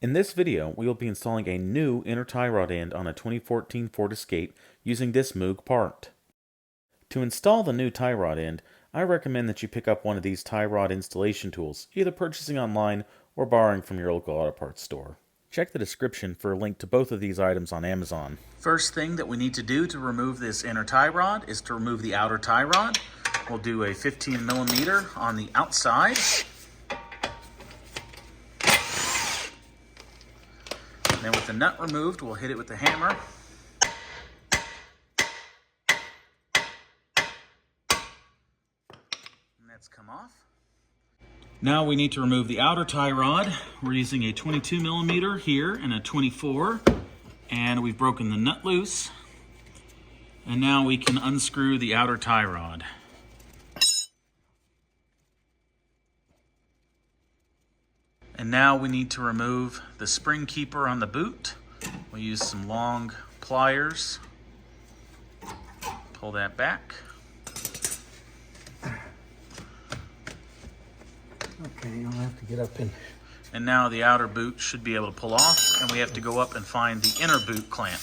In this video, we will be installing a new inner tie rod end on a 2014 Ford Escape using this Moog part. To install the new tie rod end, I recommend that you pick up one of these tie rod installation tools, either purchasing online or borrowing from your local auto parts store. Check the description for a link to both of these items on Amazon. First thing that we need to do to remove this inner tie rod is to remove the outer tie rod. We'll do a 15 millimeter on the outside. Then with the nut removed, we'll hit it with the hammer. And that's come off. Now we need to remove the outer tie rod. We're using a 22 millimeter here and a 24. And we've broken the nut loose. And now we can unscrew the outer tie rod. And now we need to remove the spring keeper on the boot. We'll use some long pliers. Pull that back. Okay, you'll have to get up in. And now the outer boot should be able to pull off, and we have to go up and find the inner boot clamp.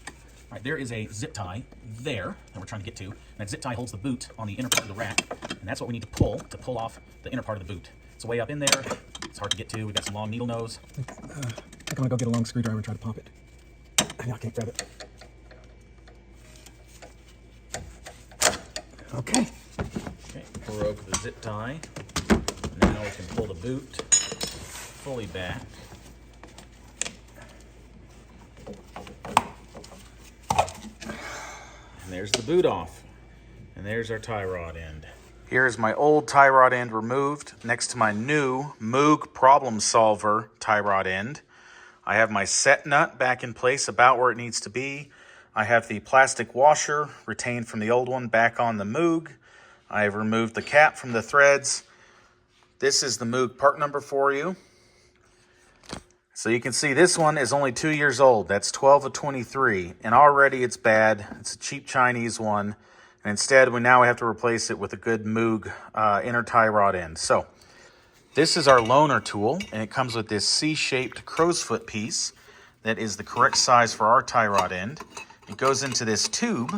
All right, there is a zip tie there that we're trying to get to. And that zip tie holds the boot on the inner part of the rack, and that's what we need to pull off the inner part of the boot. It's way up in there. It's hard to get to. We've got some long needle nose. I think I'm gonna go get a long screwdriver and try to pop it. I can't grab it. Okay. Okay, broke the zip tie. Now we can pull the boot fully back. And there's the boot off. And there's our tie rod end. Here's my old tie rod end removed next to my new Moog Problem Solver tie rod end. I have my set nut back in place about where it needs to be. I have the plastic washer retained from the old one back on the Moog. I have removed the cap from the threads. This is the Moog part number for you. So you can see this one is only 2 years old. That's 12 of 23, and already it's bad. It's a cheap Chinese one. And instead, we have to replace it with a good Moog inner tie rod end. So this is our loaner tool, and it comes with this C-shaped crow's foot piece that is the correct size for our tie rod end. It goes into this tube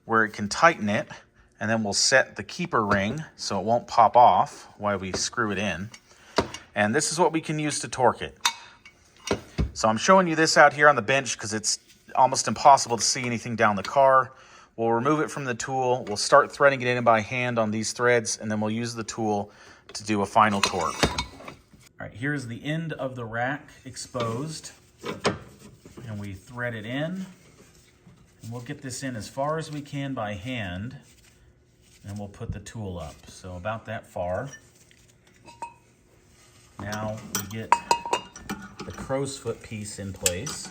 where it can tighten it, and then we'll set the keeper ring so it won't pop off while we screw it in. And this is what we can use to torque it. So I'm showing you this out here on the bench because it's almost impossible to see anything down the car. We'll remove it from the tool, we'll start threading it in by hand on these threads, and then we'll use the tool to do a final torque. All right, here's the end of the rack exposed, and we thread it in. And we'll get this in as far as we can by hand, and we'll put the tool up. So about that far. Now we get the crow's foot piece in place.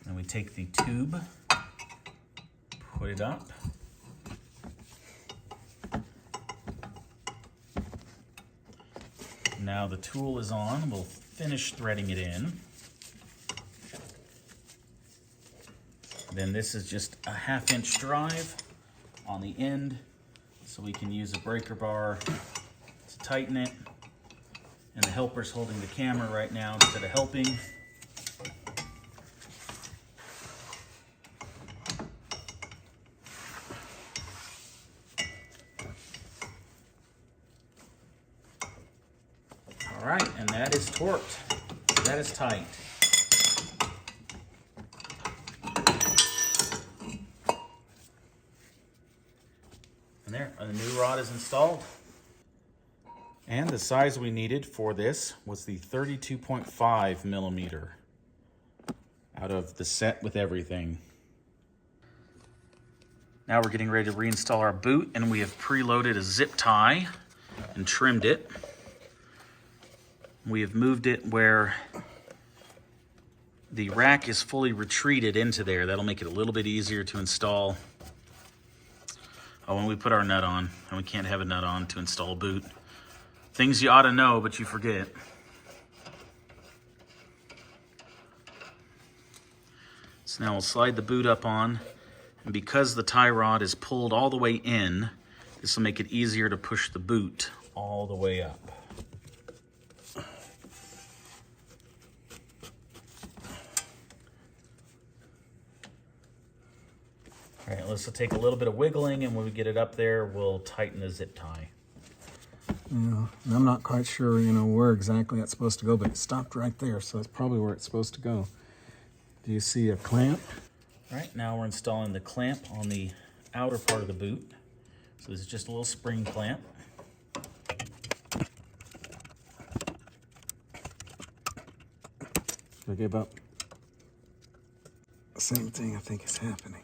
And we take the tube, put it up. Now the tool is on, we'll finish threading it in. Then this is just a 1/2 inch drive on the end, so we can use a breaker bar to tighten it. And the helper's holding the camera right now instead of helping. All right, and that is torqued. That is tight. And there, the new rod is installed. And the size we needed for this was the 32.5 millimeter out of the set with everything. Now we're getting ready to reinstall our boot, and we have preloaded a zip tie and trimmed it. We have moved it where the rack is fully retreated into there. That'll make it a little bit easier to install. Oh, when we put our nut on, and we can't have a nut on to install a boot. Things you ought to know, but you forget. So now we'll slide the boot up on, and because the tie rod is pulled all the way in, this will make it easier to push the boot all the way up. All right, this will take a little bit of wiggling, and when we get it up there, we'll tighten the zip tie. Yeah, and I'm not quite sure, you know, where exactly that's supposed to go, but it stopped right there, so that's probably where it's supposed to go. Do you see a clamp? All right, now we're installing the clamp on the outer part of the boot. So this is just a little spring clamp. I give up. The same thing I think is happening.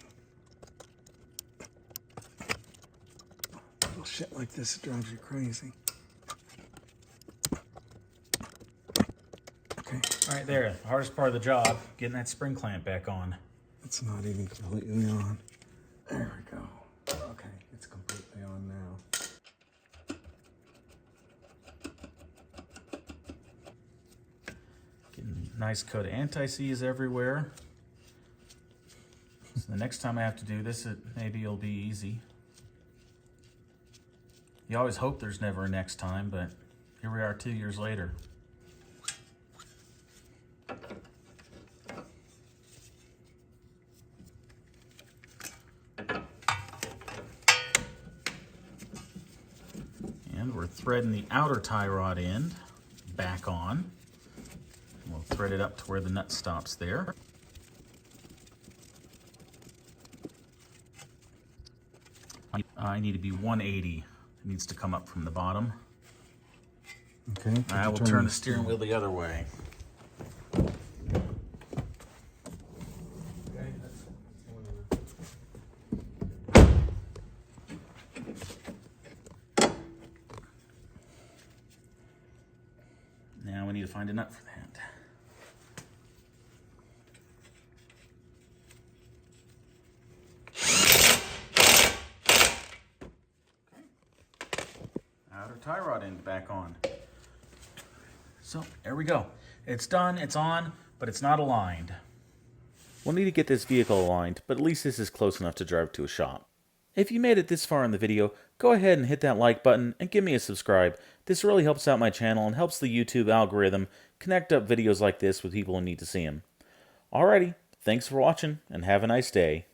Little shit like this drives you crazy. Okay. All right, there, the hardest part of the job, getting that spring clamp back on. It's not even completely on. There we go. Okay, it's completely on now. Getting a nice coat of anti-seize everywhere. So the next time I have to do this, maybe it'll be easy. You always hope there's never a next time, but here we are 2 years later. And we're threading the outer tie rod end back on. We'll thread it up to where the nut stops there. I need to be 180. It needs to come up from the bottom. Okay. I will turn the steering wheel the other way. Now we need to find a nut for that. Outer tie rod end back on. So there we go. It's done, it's on, but it's not aligned. We'll need to get this vehicle aligned, but at least this is close enough to drive to a shop. If you made it this far in the video, go ahead and hit that like button and give me a subscribe. This really helps out my channel and helps the YouTube algorithm connect up videos like this with people who need to see them. Alrighty, thanks for watching and have a nice day.